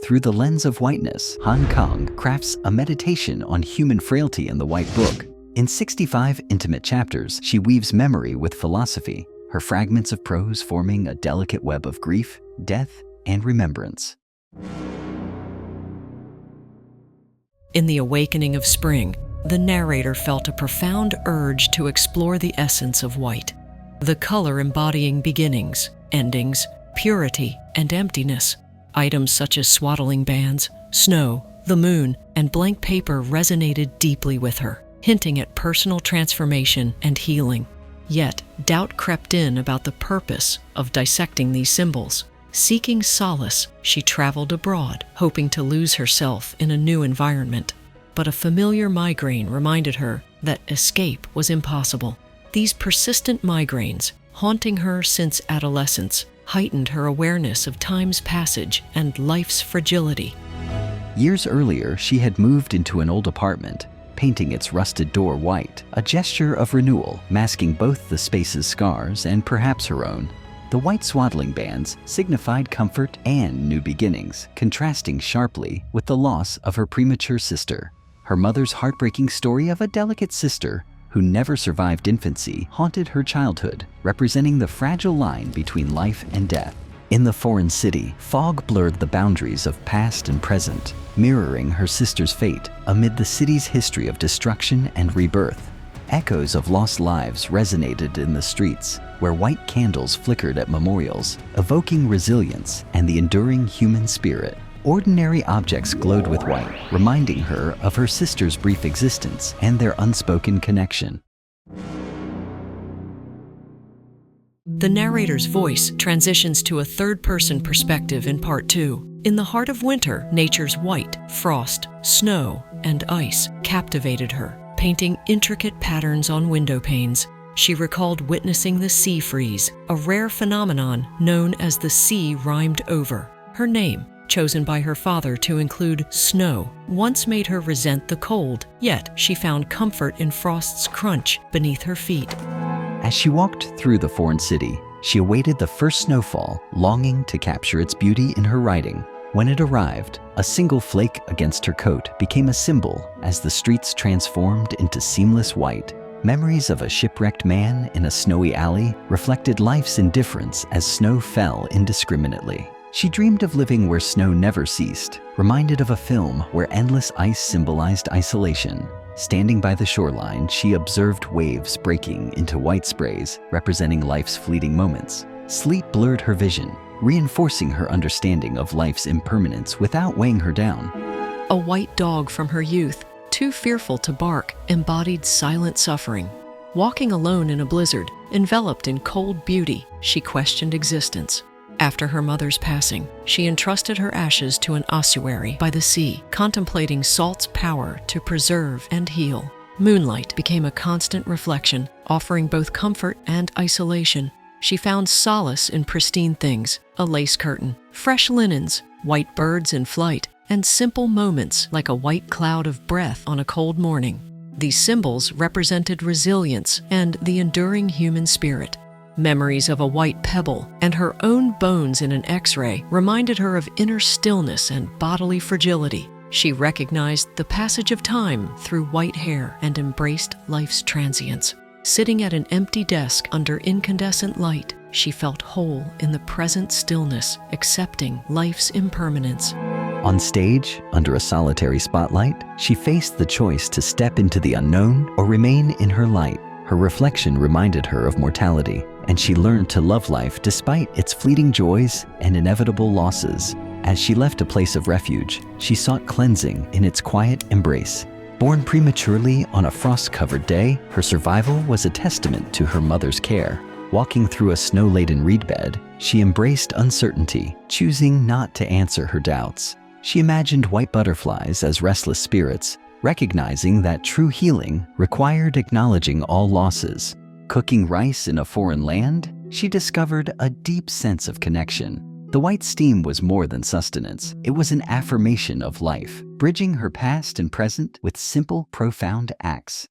Through the lens of whiteness, Han Kang crafts a meditation on human frailty in the White Book. In 65 intimate chapters, she weaves memory with philosophy, her fragments of prose forming a delicate web of grief, death, and remembrance. In The Awakening of Spring, the narrator felt a profound urge to explore the essence of white, the color embodying beginnings, endings, purity, and emptiness. Items such as swaddling bands, snow, the moon, and blank paper resonated deeply with her, hinting at personal transformation and healing. Yet, doubt crept in about the purpose of dissecting these symbols. Seeking solace, she traveled abroad, hoping to lose herself in a new environment. But a familiar migraine reminded her that escape was impossible. These persistent migraines, haunting her since adolescence, heightened her awareness of time's passage and life's fragility. Years earlier, she had moved into an old apartment, painting its rusted door white, a gesture of renewal, masking both the space's scars and perhaps her own. The white swaddling bands signified comfort and new beginnings, contrasting sharply with the loss of her premature sister. Her mother's heartbreaking story of a delicate sister who never survived infancy haunted her childhood, representing the fragile line between life and death. In the foreign city, fog blurred the boundaries of past and present, mirroring her sister's fate amid the city's history of destruction and rebirth. Echoes of lost lives resonated in the streets, where white candles flickered at memorials, evoking resilience and the enduring human spirit. Ordinary objects glowed with white, reminding her of her sister's brief existence and their unspoken connection. The narrator's voice transitions to a third-person perspective in Part 2. In the heart of winter, nature's white, frost, snow, and ice captivated her, painting intricate patterns on window panes. She recalled witnessing the sea freeze, a rare phenomenon known as the sea rhymed over. Her name, chosen by her father to include snow, once made her resent the cold, yet she found comfort in frost's crunch beneath her feet. As she walked through the foreign city, she awaited the first snowfall, longing to capture its beauty in her writing. When it arrived, a single flake against her coat became a symbol as the streets transformed into seamless white. Memories of a shipwrecked man in a snowy alley reflected life's indifference as snow fell indiscriminately. She dreamed of living where snow never ceased, reminded of a film where endless ice symbolized isolation. Standing by the shoreline, she observed waves breaking into white sprays, representing life's fleeting moments. Sleet blurred her vision, reinforcing her understanding of life's impermanence without weighing her down. A white dog from her youth, too fearful to bark, embodied silent suffering. Walking alone in a blizzard, enveloped in cold beauty, she questioned existence. After her mother's passing, she entrusted her ashes to an ossuary by the sea, contemplating salt's power to preserve and heal. Moonlight became a constant reflection, offering both comfort and isolation. She found solace in pristine things, a lace curtain, fresh linens, white birds in flight, and simple moments like a white cloud of breath on a cold morning. These symbols represented resilience and the enduring human spirit. Memories of a white pebble and her own bones in an X-ray reminded her of inner stillness and bodily fragility. She recognized the passage of time through white hair and embraced life's transience. Sitting at an empty desk under incandescent light, she felt whole in the present stillness, accepting life's impermanence. On stage, under a solitary spotlight, she faced the choice to step into the unknown or remain in her light. Her reflection reminded her of mortality, and she learned to love life despite its fleeting joys and inevitable losses. As she left a place of refuge, she sought cleansing in its quiet embrace. Born prematurely on a frost-covered day, her survival was a testament to her mother's care. Walking through a snow-laden reed bed, she embraced uncertainty, choosing not to answer her doubts. She imagined white butterflies as restless spirits, recognizing that true healing required acknowledging all losses. Cooking rice in a foreign land, she discovered a deep sense of connection. The white steam was more than sustenance. It was an affirmation of life, bridging her past and present with simple, profound acts.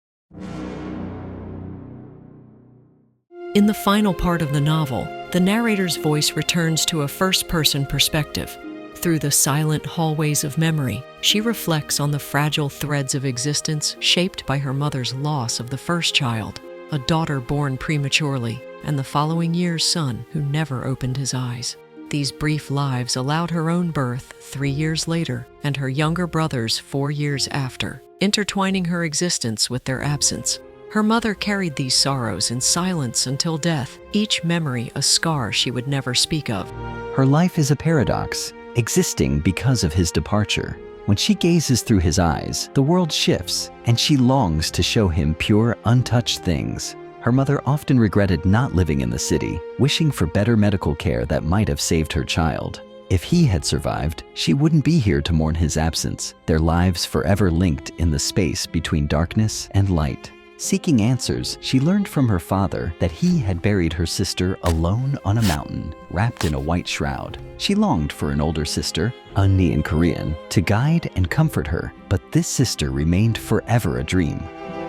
In the final part of the novel, the narrator's voice returns to a first-person perspective. Through the silent hallways of memory, she reflects on the fragile threads of existence shaped by her mother's loss of the first child, a daughter born prematurely, and the following year's son who never opened his eyes. These brief lives allowed her own birth 3 years later and her younger brother's 4 years after, intertwining her existence with their absence. Her mother carried these sorrows in silence until death, each memory a scar she would never speak of. Her life is a paradox, existing because of his departure. When she gazes through his eyes, the world shifts, and she longs to show him pure, untouched things. Her mother often regretted not living in the city, wishing for better medical care that might have saved her child. If he had survived, she wouldn't be here to mourn his absence, their lives forever linked in the space between darkness and light. Seeking answers, she learned from her father that he had buried her sister alone on a mountain, wrapped in a white shroud. She longed for an older sister, Unni in Korean, to guide and comfort her, but this sister remained forever a dream.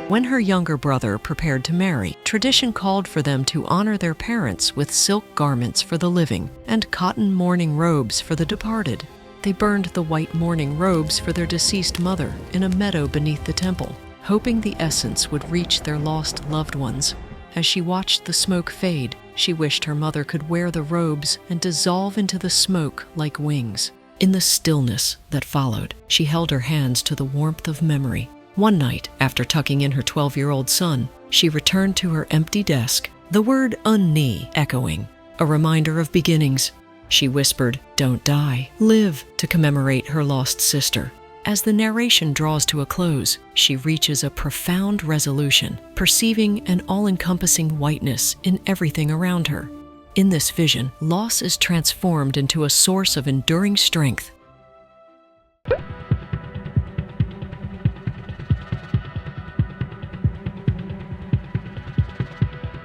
When her younger brother prepared to marry, tradition called for them to honor their parents with silk garments for the living and cotton mourning robes for the departed. They burned the white mourning robes for their deceased mother in a meadow beneath the temple, hoping the essence would reach their lost loved ones. As she watched the smoke fade, she wished her mother could wear the robes and dissolve into the smoke like wings. In the stillness that followed, she held her hands to the warmth of memory. One night, after tucking in her 12-year-old son, she returned to her empty desk, the word Unni echoing, a reminder of beginnings. She whispered, "Don't die, live," to commemorate her lost sister. As the narration draws to a close, she reaches a profound resolution, perceiving an all-encompassing whiteness in everything around her. In this vision, loss is transformed into a source of enduring strength,